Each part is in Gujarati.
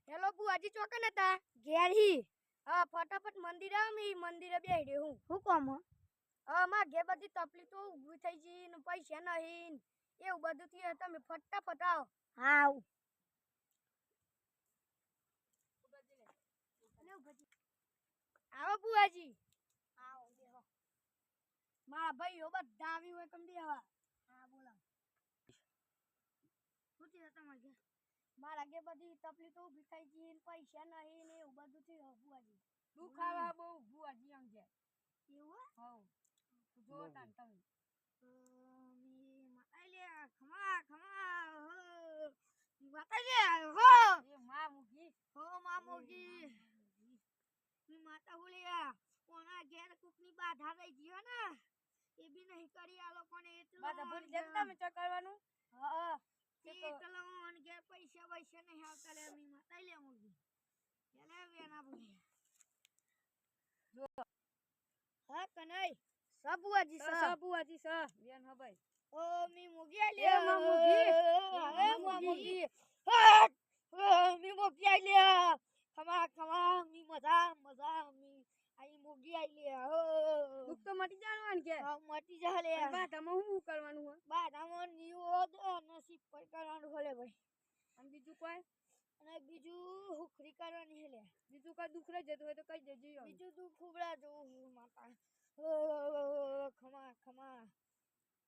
હેલો બુઆજી ચોકન હતા ઘેર હી ફટાફટ મંદિર આવ મી મંદિરે બેહી રહ્યો હું કામ માં ઘેર બધી તકલીફ તો ઊભી થઈ જી ને પૈસા નહીં એવું બધું થી તમે ફટાફટ આવો હા આવો બુઆજી આવો બેહો મારા ભાઈઓ બધા આવી હોય કમ બેહવા હા બોલો શું થયું તમારે ઘેર મારા ઘેર બધી તકલીફ તો ઊભી થઈ જી ને પૈસા નહીં ને એવું બધું થયું બુઆજી દુઃખ આવે બહુ બુઆજી આમ છે એવું હવ જો તાન તમે મી માતાઈ લે ખમા ખમા માતાઈ લે હો એ માં મુગી હો માં મુગી મી માતા બોલ્યા કોના ઘેર કુકની બાધા રહી ગયો ને એ બી નહીં કરી આ લોકોને એટલું બાધા ભૂલી જતા તમે ચા કરવાનું હા એટલો ઓન ઘેર પૈસા પૈસા નહીં આવતા લે મી માતાઈ લે મુગી એને વેના બોલ્યા જો હા કનઈ સબુઆજી સ બેન હા ભાઈ ઓ મી મુગી આલે એ માં મુગી મી મુગી આલે ખમા ખમા મી મજા મી આઈ મુગી આલે દુખ તો મટી જવાનું કે હા મટી જા લે બાધામાં હું કરવાનું હો બાધામાં નિયોદ નસીબ પર કરવાનું હોલે ભાઈ અને બીજું કોઈ અને બીજું હુખરી કરવાની હેલે બીજું કોઈ દુખ રહી જતું હોય તો કઈ દેજો બીજું દુખ ઉબળા જો માતા ખમા ખમા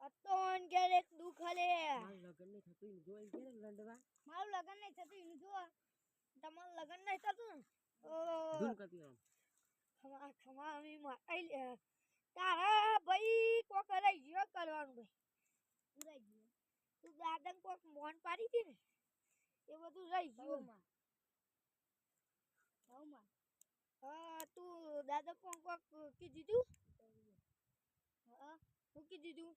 અતોન ઘેર એક દુખ હલે મારું લગન નહીં થતું જો એ ઘેર લંડવા મારું લગન નહીં થતું ઈ જો તમારું લગન નહીં થતું ધૂન કરતી આમ ખમા ખમા મી માઈ લે તારા ભાઈ કોક રહી ગયો કરવાનું ભાઈ રહી ગયો તું દાદન કોક મોન પાડી હતી ને એ બધું રહી ગયું માં તું દાદા કોક કીધું તું હું કીધું તું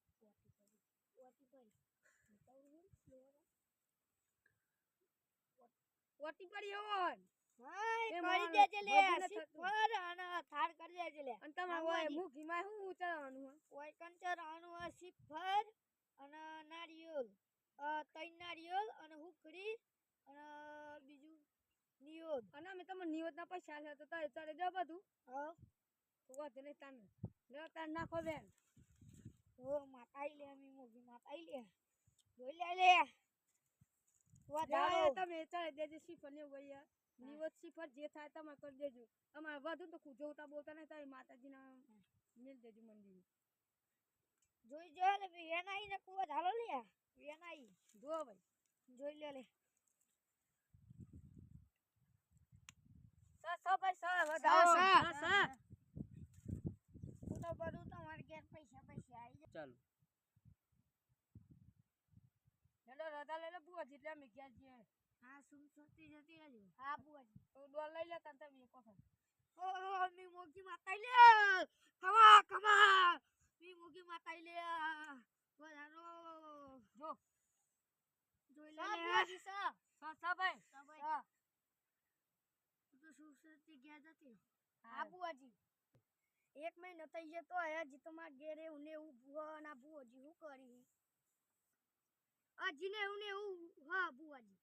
ઓટી પડી હોન હાય કરી દેજે લે સિફર અને થાર કરી દેજે લે અને તમાર ઓય મુખી માં હું ઉતરવાનું હો ઓય કંચરવાનું આ સિફર અને નારિયેળ તૈન નારિયેળ અને હુકડી અને બીજું નિયોદ અને મે તમને નિયોદ ના પૈસા આલ્યા તો તારે ચાલે દે બધું હા તો વાત ને તાન લે તાન નાખો બેન ઓ માતાઈ લે મી મુગી માતાઈ લે જોઈ લે વધારે તમે ચાલે દેજે સિફર ને વૈયા નિયોદ સિફર જે થાય તમે કરી દેજો અમાર વધુ તો જોતા બોલતા નહીં તારી માતાજીના મિલ દેજો મંદિર જોઈ જો લે વેનાઈ ને કુવા ધાલો લે વેનાઈ જો ભાઈ જોઈ લે ભાઈ વધાવો તો બધું તમારે ઘેર પૈસા આવી જાય ચાલો હેલો રાધા લઈ લે બુઆ જેટલા અમે ઘેર જઈએ હા સુમસતી જતી રહેજો હા બુઆજી તો ડોલ લઈ લે તને તમે એક વખત ઓ મી મોગી માતાઈ લે ખમા ખમા મી મોગી માતાઈ લે વધારો જો જોઈ લે બુઆજી સા ભાઈ તો સુમસતી ઘેર જતી હા બુઆજી એક મહિનો થઈ ગયો તો હજી તો માર ઘેરે ઉને એવું ના બુઆજી હું કરી અજીને ઉને એવું હા બુઆજી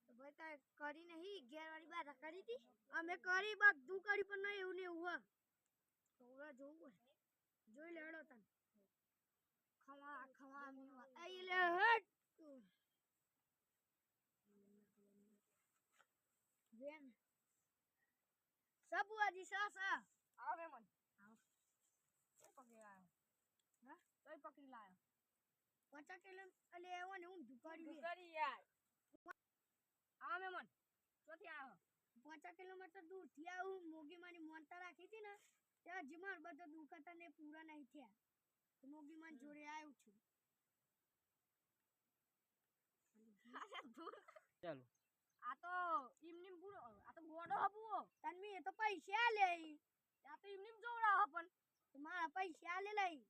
તો ભાઈ તા કરી નહીં ઘેર વાળી બાધા કરી હતી અમે કરી બધું કરી પણ નહીં એવું ને એવું થોડા જોવું જોઈ લેડો તને ખમા ખમા આઈ લે હટ બેન સબુઆજી સા આવે મન આવ પકડી આયો હા તોય પકડી લાયો 50 કિલો અલે એવો ને હું દુકાડી યાર આવે મન ચોથી આયો 50 કિલોમીટર દૂર થી આવું મોગી માની મોનતા રાખી હતી ને ત્યાં જીમાર બધો દુખતા ને પૂરા નહીં થયા તો મોગી માન જોડે આવ્યો છું ચાલો આ તો ઈમનીમ પૂરો આ તો ગોડો હબુઓ તન મી તો પૈસા લે આ તો ઈમનીમ જોવડા પણ મારા પૈસા લે લઈ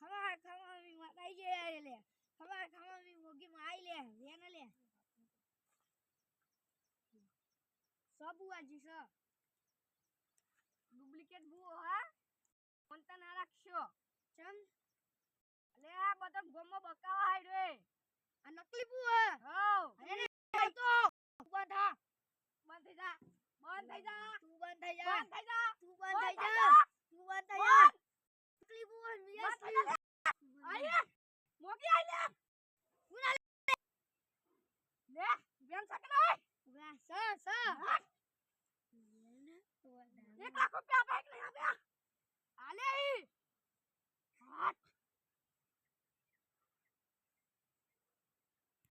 ખમા ખમા મી માતાઈ જે લે ખમા ખમા મી મોગી માં આઈ લે વેન લે સબુઆજી સ ડુપ્લિકેટ બુઓ હા કોનતા ના રાખશો ચમ લે આ બધો ગોમો બકાવા હાઈ રે આ નકલી બુ હે હાઉ અરે તો બંધ થા બંધ થઈ જા બંધ થઈ જા તું બંધ થઈ જા બંધ થઈ જા તું બંધ થઈ જા તું બંધ થઈ જા નકલી બુ હે યસ આય મોગી આય લે ઉના લે બેન સકલાય ઉગા સા સા એક લાખ રૂપિયા